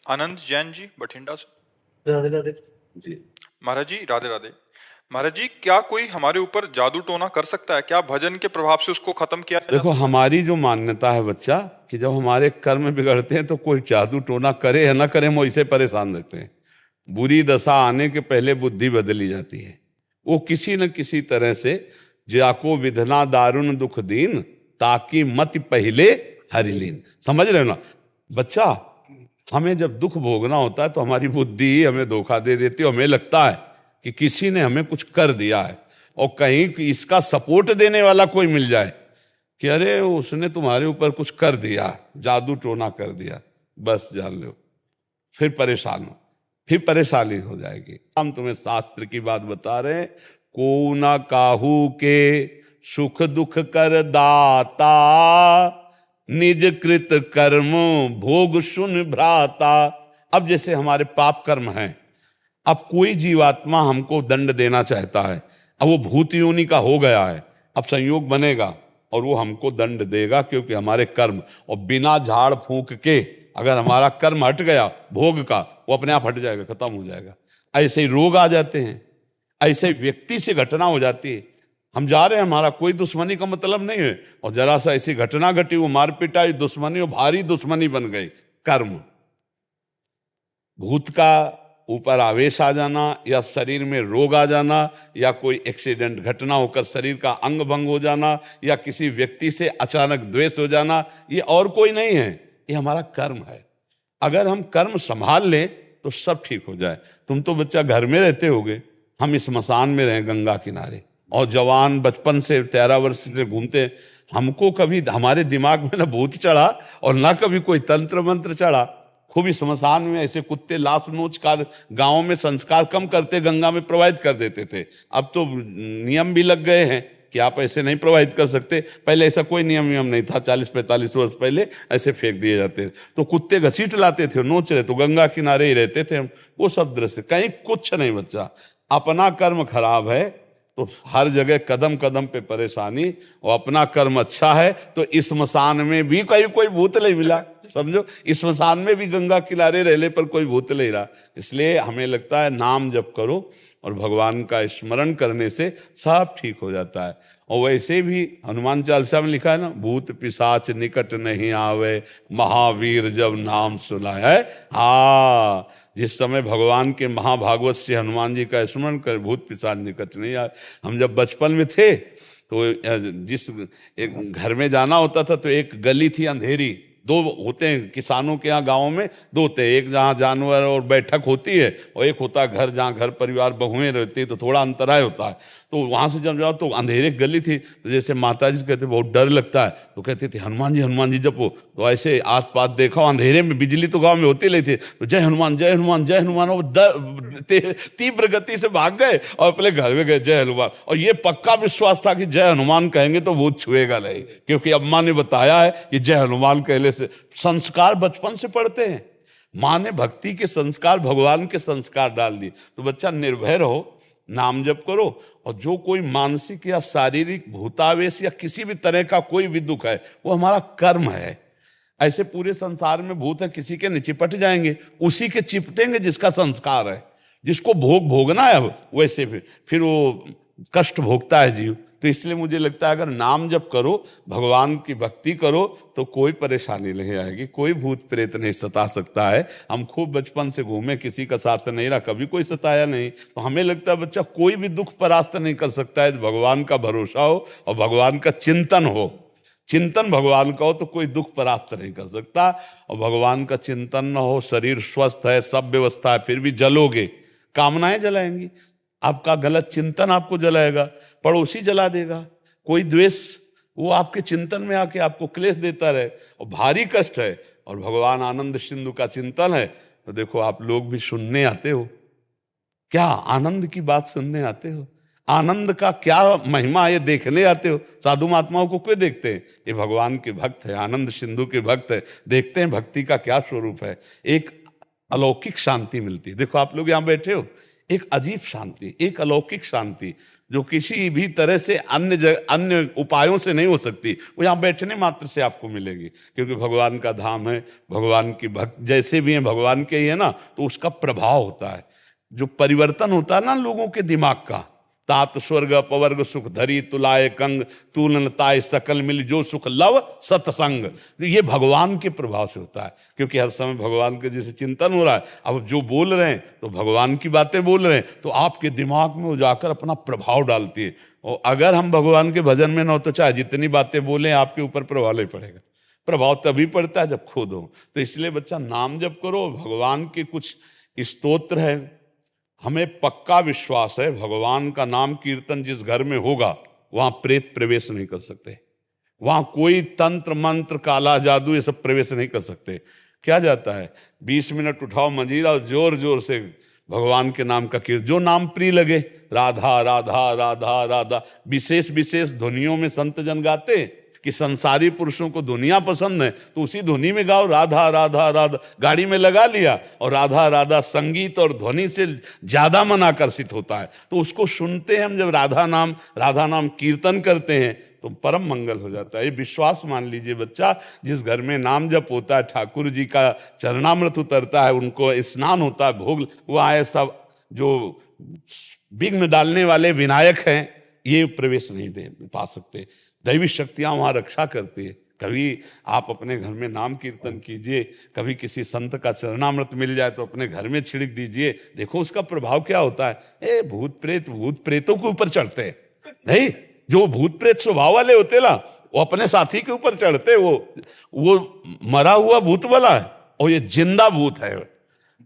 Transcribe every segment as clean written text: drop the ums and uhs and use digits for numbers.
आनंद जैन जी बठिंडा से। राधे राधे जी। महाराज जी राधे राधे। महाराज जी, क्या कोई हमारे ऊपर जादू टोना कर सकता है? क्या भजन के प्रभाव से उसको खत्म किया जा देखो, सकता है? हमारी जो मान्यता है बच्चा, कि जब हमारे कर्म बिगड़ते हैं तो कोई जादू टोना करे या ना करे, हम वैसे परेशान रहते हैं। बुरी दशा आने के पहले बुद्धि बदली जाती है। वो किसी न किसी तरह से जाको विधना दारुण दुख दीन, ताकि मत पहले हरिलीन। समझ रहे हो ना बच्चा? हमें जब दुख भोगना होता है तो हमारी बुद्धि ही हमें धोखा दे देती है। हमें लगता है कि किसी ने हमें कुछ कर दिया है, और कहीं कि इसका सपोर्ट देने वाला कोई मिल जाए कि अरे उसने तुम्हारे ऊपर कुछ कर दिया, जादू टोना कर दिया, बस जान लो फिर परेशान हो, फिर परेशानी हो जाएगी। हम तुम्हें शास्त्र की बात बता रहे हैं। को ना काहू के सुख दुख कर दाता, निज कृत कर्म भोग सुन भ्राता। अब जैसे हमारे पाप कर्म हैं, अब कोई जीवात्मा हमको दंड देना चाहता है, अब वो भूत योनि का हो गया है, अब संयोग बनेगा और वो हमको दंड देगा, क्योंकि हमारे कर्म, और बिना झाड़ फूंक के अगर हमारा कर्म हट गया भोग का, वो अपने आप हट जाएगा, खत्म हो जाएगा। ऐसे ही रोग आ जाते हैं, ऐसे व्यक्ति से घटना हो जाती है। हम जा रहे हैं, हमारा कोई दुश्मनी का मतलब नहीं है, और जरा सा ऐसी घटना घटी, वो मार पिटाई, दुश्मनी, और भारी दुश्मनी बन गई। कर्म, भूत का ऊपर आवेश आ जाना, या शरीर में रोग आ जाना, या कोई एक्सीडेंट घटना होकर शरीर का अंग भंग हो जाना, या किसी व्यक्ति से अचानक द्वेष हो जाना, ये और कोई नहीं है, ये हमारा कर्म है। अगर हम कर्म संभाल लें तो सब ठीक हो जाए। तुम तो बच्चा घर में रहते होगे, हम इस स्मशान में रहे गंगा किनारे, और जवान बचपन से 13 वर्ष से घूमते, हमको कभी हमारे दिमाग में ना भूत चढ़ा और ना कभी कोई तंत्र मंत्र चढ़ा। खूब इस स्मशान में ऐसे कुत्ते लाश नोच का गाँव में संस्कार कम करते, गंगा में प्रवाहित कर देते थे। अब तो नियम भी लग गए हैं कि आप ऐसे नहीं प्रवाहित कर सकते। पहले ऐसा कोई नियम नहीं था, 40-45 वर्ष पहले ऐसे फेंक दिए जाते थे, तो कुत्ते घसीट लाते थे, नोच रहे तो गंगा किनारे ही रहते थे हम। वो सब दृश्य कहीं कुछ नहीं बच्चा। अपना कर्म खराब है तो हर जगह कदम कदम पे परेशानी, और अपना कर्म अच्छा है तो इस स्मशान में भी कोई भूत नहीं मिला। समझो, इस स्मशान में भी गंगा किनारे रहने पर कोई भूत नहीं रहा। इसलिए हमें लगता है नाम जप करो और भगवान का स्मरण करने से सब ठीक हो जाता है। और वैसे भी हनुमान चालीसा में लिखा है ना, भूत पिशाच निकट नहीं आवे, महावीर जब नाम सुनाए। हाँ, जिस समय भगवान के महाभागवत से हनुमान जी का स्मरण कर, भूत पिशाच निकट नहीं आए। हम जब बचपन में थे तो जिस एक घर में जाना होता था तो एक गली थी अंधेरी, दो होते हैं किसानों के यहाँ गाँव में, दो होते हैं, एक जहाँ जानवर और बैठक होती है, और एक होता है घर जहाँ घर परिवार बहुएं रहती है, तो थोड़ा अंतराय होता है। तो वहाँ से जब जाओ तो अंधेरे गली थी, तो जैसे माता जी कहते बहुत डर लगता है, तो कहते थे हनुमान जी जपो। तो ऐसे आसपास देखा, अंधेरे में बिजली तो गांव में होती नहीं थी, तो जय हनुमान जय हनुमान जय हनुमान, और तीव्र गति से भाग गए और अपने घर में गए जय हनुमान। और ये पक्का विश्वास था कि जय हनुमान कहेंगे तो भूत छुएगा नहीं, क्योंकि अम्मा ने बताया है कि जय हनुमान कहने से संस्कार बचपन से पढ़ते हैं। माँ ने भक्ति के संस्कार, भगवान के संस्कार डाल दिए। तो बच्चा निर्भय रहो, नाम जप करो, और जो कोई मानसिक या शारीरिक भूतावेश या किसी भी तरह का कोई भी दुख है, वो हमारा कर्म है। ऐसे पूरे संसार में भूत है, किसी के नहीं चिपट जाएंगे, उसी के चिपटेंगे जिसका संस्कार है, जिसको भोगना है। अब वैसे फिर वो कष्ट भोगता है जीव। तो इसलिए मुझे लगता है अगर नाम जप करो, भगवान की भक्ति करो, तो कोई परेशानी नहीं आएगी, कोई भूत प्रेत नहीं सता सकता है। हम खूब बचपन से घूमे, किसी का साथ नहीं रहा, कभी कोई सताया नहीं। तो हमें लगता है बच्चा कोई भी दुख परास्त नहीं कर सकता है। भगवान का भरोसा हो और भगवान का चिंतन हो, चिंतन भगवान का हो, तो कोई दुख परास्त नहीं कर सकता। और भगवान का चिंतन न हो, शरीर स्वस्थ है, सब व्यवस्था है, फिर भी जलोगे, कामनाएं जलाएंगी। आपका गलत चिंतन आपको जलाएगा, पड़ोसी जला देगा, कोई द्वेष वो आपके चिंतन में आके आपको क्लेश देता रहे, और भारी कष्ट है। और भगवान आनंद सिंधु का चिंतन है, तो देखो आप लोग भी सुनने आते हो, क्या आनंद की बात सुनने आते हो, आनंद का क्या महिमा ये देखने आते हो। साधु महात्माओं को क्यों देखते हैं? ये भगवान के भक्त है, आनंद सिंधु के भक्त है, देखते हैं भक्ति का क्या स्वरूप है। एक अलौकिक शांति मिलती है। देखो आप लोग यहाँ बैठे हो, एक अजीब शांति, एक अलौकिक शांति जो किसी भी तरह से अन्य उपायों से नहीं हो सकती, वो यहाँ बैठने मात्र से आपको मिलेगी। क्योंकि भगवान का धाम है, भगवान की भक्त जैसे भी हैं भगवान के ही है ना, तो उसका प्रभाव होता है, जो परिवर्तन होता है ना लोगों के दिमाग का। तात स्वर्ग अपवर्ग सुख धरी तुलाए कंग, तूलन ताय सकल मिल जो सुख लव सत्संग। ये भगवान के प्रभाव से होता है, क्योंकि हर समय भगवान के जैसे चिंतन हो रहा है। अब जो बोल रहे हैं तो भगवान की बातें बोल रहे हैं, तो आपके दिमाग में वो जाकर अपना प्रभाव डालती है। और अगर हम भगवान के भजन में न हो तो चाहे जितनी बातें बोलें आपके ऊपर प्रभाव नहीं पड़ेगा। प्रभाव तभी पड़ता है जब खुद हो। तो इसलिए बच्चा नाम जप करो। भगवान के कुछ स्तोत्र है, हमें पक्का विश्वास है भगवान का नाम कीर्तन जिस घर में होगा वहां प्रेत प्रवेश नहीं कर सकते, वहां कोई तंत्र मंत्र काला जादू ये सब प्रवेश नहीं कर सकते। क्या जाता है 20 मिनट उठाओ मंजीरा और जोर जोर से भगवान के नाम का कीर्तन, जो नाम प्रिय लगे, राधा राधा राधा राधा। विशेष विशेष ध्वनियों में संत जन गाते कि संसारी पुरुषों को दुनिया पसंद है तो उसी ध्वनि में गाओ राधा राधा राधा। गाड़ी में लगा लिया और राधा राधा, संगीत और ध्वनि से ज्यादा मन आकर्षित होता है, तो उसको सुनते हैं हम। जब राधा नाम कीर्तन करते हैं तो परम मंगल हो जाता है। ये विश्वास मान लीजिए बच्चा, जिस घर में नाम जप होता है, ठाकुर जी का चरणामृत उतरता है, उनको स्नान होता है, भोग, वो आए सब जो विघ्न डालने वाले विनायक हैं ये प्रवेश नहीं दे पा सकते। दैवी शक्तियां वहां रक्षा करती है। कभी आप अपने घर में नाम कीर्तन कीजिए, कभी किसी संत का चरणामृत मिल जाए तो अपने घर में छिड़क दीजिए, देखो उसका प्रभाव क्या होता है। भूत प्रेतों के ऊपर चढ़ते हैं नहीं, जो भूत प्रेत स्वभाव वाले होते ना वो अपने साथी के ऊपर चढ़ते, वो मरा हुआ भूत वाला है और ये जिंदा भूत है।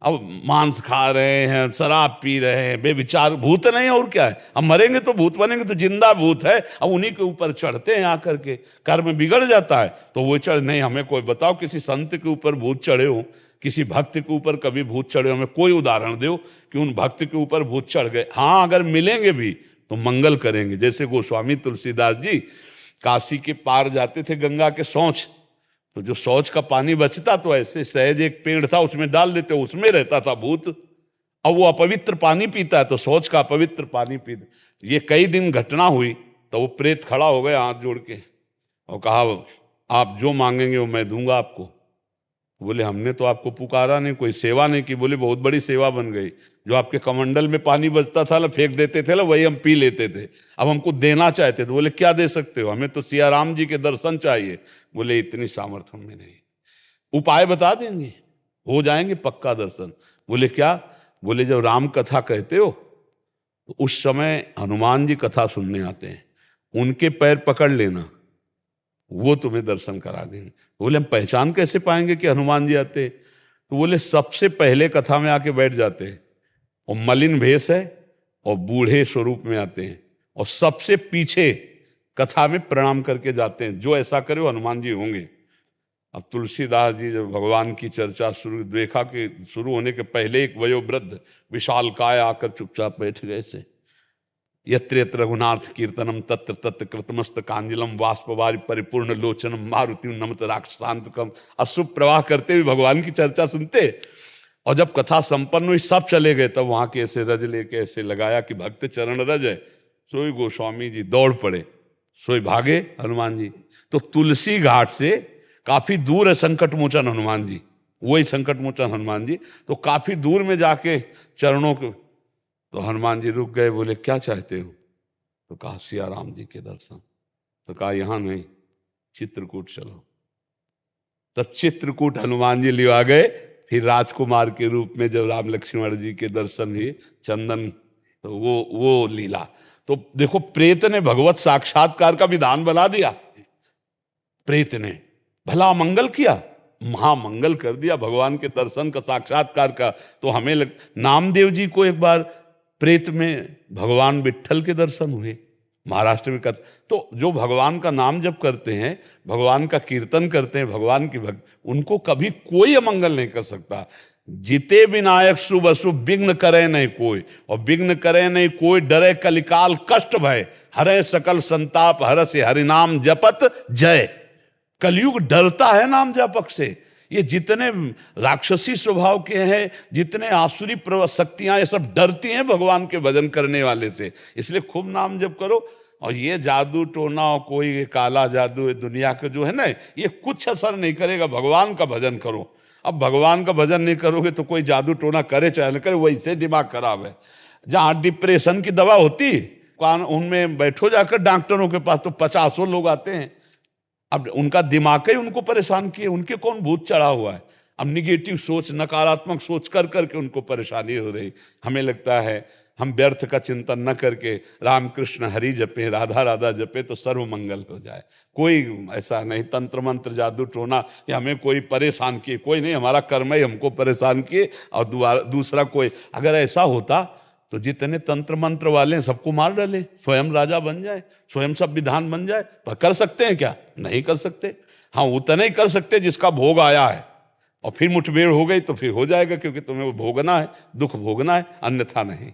अब मांस खा रहे हैं, शराब पी रहे हैं, बेविचार भूत नहीं और क्या है। अब मरेंगे तो भूत बनेंगे, तो जिंदा भूत है। अब उन्हीं के ऊपर चढ़ते हैं आकर के, कर्म बिगड़ जाता है तो वो चढ़ नहीं। हमें कोई बताओ किसी संत के ऊपर भूत चढ़े हो, किसी भक्त के ऊपर कभी भूत चढ़े हो, हमें कोई उदाहरण दो कि उन भक्त के ऊपर भूत चढ़ गए। हाँ, अगर मिलेंगे भी तो मंगल करेंगे। जैसे गोस्वामी तुलसीदास जी काशी के पार जाते थे गंगा के शौच, तो जो शौच का पानी बचता तो ऐसे सहज एक पेड़ था उसमें डाल देते, उसमें रहता था भूत। अब वो अपवित्र पानी पीता है तो शौच का अपवित्र पानी पी। ये कई दिन घटना हुई तो वो प्रेत खड़ा हो गया हाथ जोड़ के और कहा आप जो मांगेंगे वो मैं दूंगा आपको। बोले हमने तो आपको पुकारा नहीं, कोई सेवा नहीं की। बोले बहुत बड़ी सेवा बन गई, जो आपके कमंडल में पानी बचता था ना, फेंक देते थे ना, वही हम पी लेते थे। अब हमको देना चाहते थे। बोले क्या दे सकते हो? हमें तो सिया राम जी के दर्शन चाहिए। बोले इतनी सामर्थ्य में नहीं, उपाय बता देंगे, हो जाएंगे पक्का दर्शन। बोले क्या? बोले जब राम कथा कहते हो तो उस समय हनुमान जी कथा सुनने आते हैं, उनके पैर पकड़ लेना, वो तुम्हें दर्शन करा देंगे। बोले हम पहचान कैसे पाएंगे कि हनुमान जी आते? तो बोले सबसे पहले कथा में आके बैठ जाते हैं और मलिन भेष है और बूढ़े स्वरूप में आते हैं और सबसे पीछे कथा में प्रणाम करके जाते हैं। जो ऐसा करे वो हनुमान जी होंगे। अब तुलसीदास जी जब भगवान की चर्चा शुरू देखा कि शुरू होने के पहले एक वयोवृद्ध विशाल काय आकर चुपचाप बैठ गए से, यत्र यत्र रघुनाथ कीर्तनम तत्र तत्र कृतमस्त कांजलम वाष्पवारि परिपूर्ण लोचनम मारुति नमत राक्षसांतकम। अशुभ प्रवाह करते हुए भगवान की चर्चा सुनते। और जब कथा संपन्न हुई सब चले गए, तब वहां के ऐसे रज लेके ऐसे लगाया कि भक्त चरण रज है। सोई गोस्वामी जी दौड़ पड़े, सोई भागे हनुमान जी। तो तुलसी घाट से काफी दूर है संकट मोचन हनुमान जी, वही संकट मोचन हनुमान जी। तो काफी दूर में जाके चरणों को, तो हनुमान जी रुक गए। बोले क्या चाहते हो? तो कहा सिया राम जी के दर्शन। तो कहा यहां नहीं, चित्रकूट चलो। तब चित्रकूट हनुमान जी ले आ गए। फिर राजकुमार के रूप में जब राम लक्ष्मण जी के दर्शन हुए, चंदन, तो वो लीला। तो देखो प्रेत ने भगवत साक्षात्कार का विधान बना दिया। प्रेत ने भला मंगल किया, महामंगल कर दिया भगवान के दर्शन का, साक्षात्कार का। तो हमें नामदेव जी को एक बार प्रेत में भगवान विट्ठल के दर्शन हुए महाराष्ट्र में। तो जो भगवान का नाम जप करते हैं, भगवान का कीर्तन करते हैं, भगवान की भक्त, उनको कभी कोई अमंगल नहीं कर सकता। जिते विनायक शुभ अशुभ विघ्न करे नहीं कोई, और विघ्न करे नहीं कोई, डरे कलिकाल कष्ट भय, हरे सकल संताप हरस हरिनाम जपत जय। कलयुग डरता है नाम जपक से ये जितने राक्षसी स्वभाव के हैं, जितने आसुरी शक्तियां, ये सब डरती हैं भगवान के भजन करने वाले से। इसलिए खूब नाम जप करो। और ये जादू टोना और कोई काला जादू दुनिया के जो है ना, ये कुछ असर नहीं करेगा। भगवान का भजन करो। अब भगवान का भजन नहीं करोगे तो कोई जादू टोना करे चाहे न करे, वैसे दिमाग खराब है। जहाँ डिप्रेशन की दवा होती, उनमें बैठो जाकर डॉक्टरों के पास, तो 50 लोग आते हैं। अब उनका दिमाग ही उनको परेशान किए, उनके कौन भूत चढ़ा हुआ है। अब निगेटिव सोच, नकारात्मक सोच कर करके उनको परेशानी हो रही। हमें लगता है हम व्यर्थ का चिंतन न करके राम कृष्ण हरि जपे, राधा राधा जपे तो सर्व मंगल हो जाए। कोई ऐसा नहीं तंत्र मंत्र जादू टोना कि हमें कोई परेशान किए, कोई नहीं। हमारा कर्म ही हमको परेशान किए। और दूसरा कोई अगर ऐसा होता तो जितने तंत्र मंत्र वाले हैं सबको मार डाले, स्वयं राजा बन जाए, स्वयं सब विधान बन जाए। पर कर सकते हैं क्या? नहीं कर सकते। हाँ, उतना ही कर सकते जिसका भोग आया है। और फिर मुठभेड़ हो गई तो फिर हो जाएगा, क्योंकि तुम्हें वो भोगना है, दुख भोगना है, अन्यथा नहीं।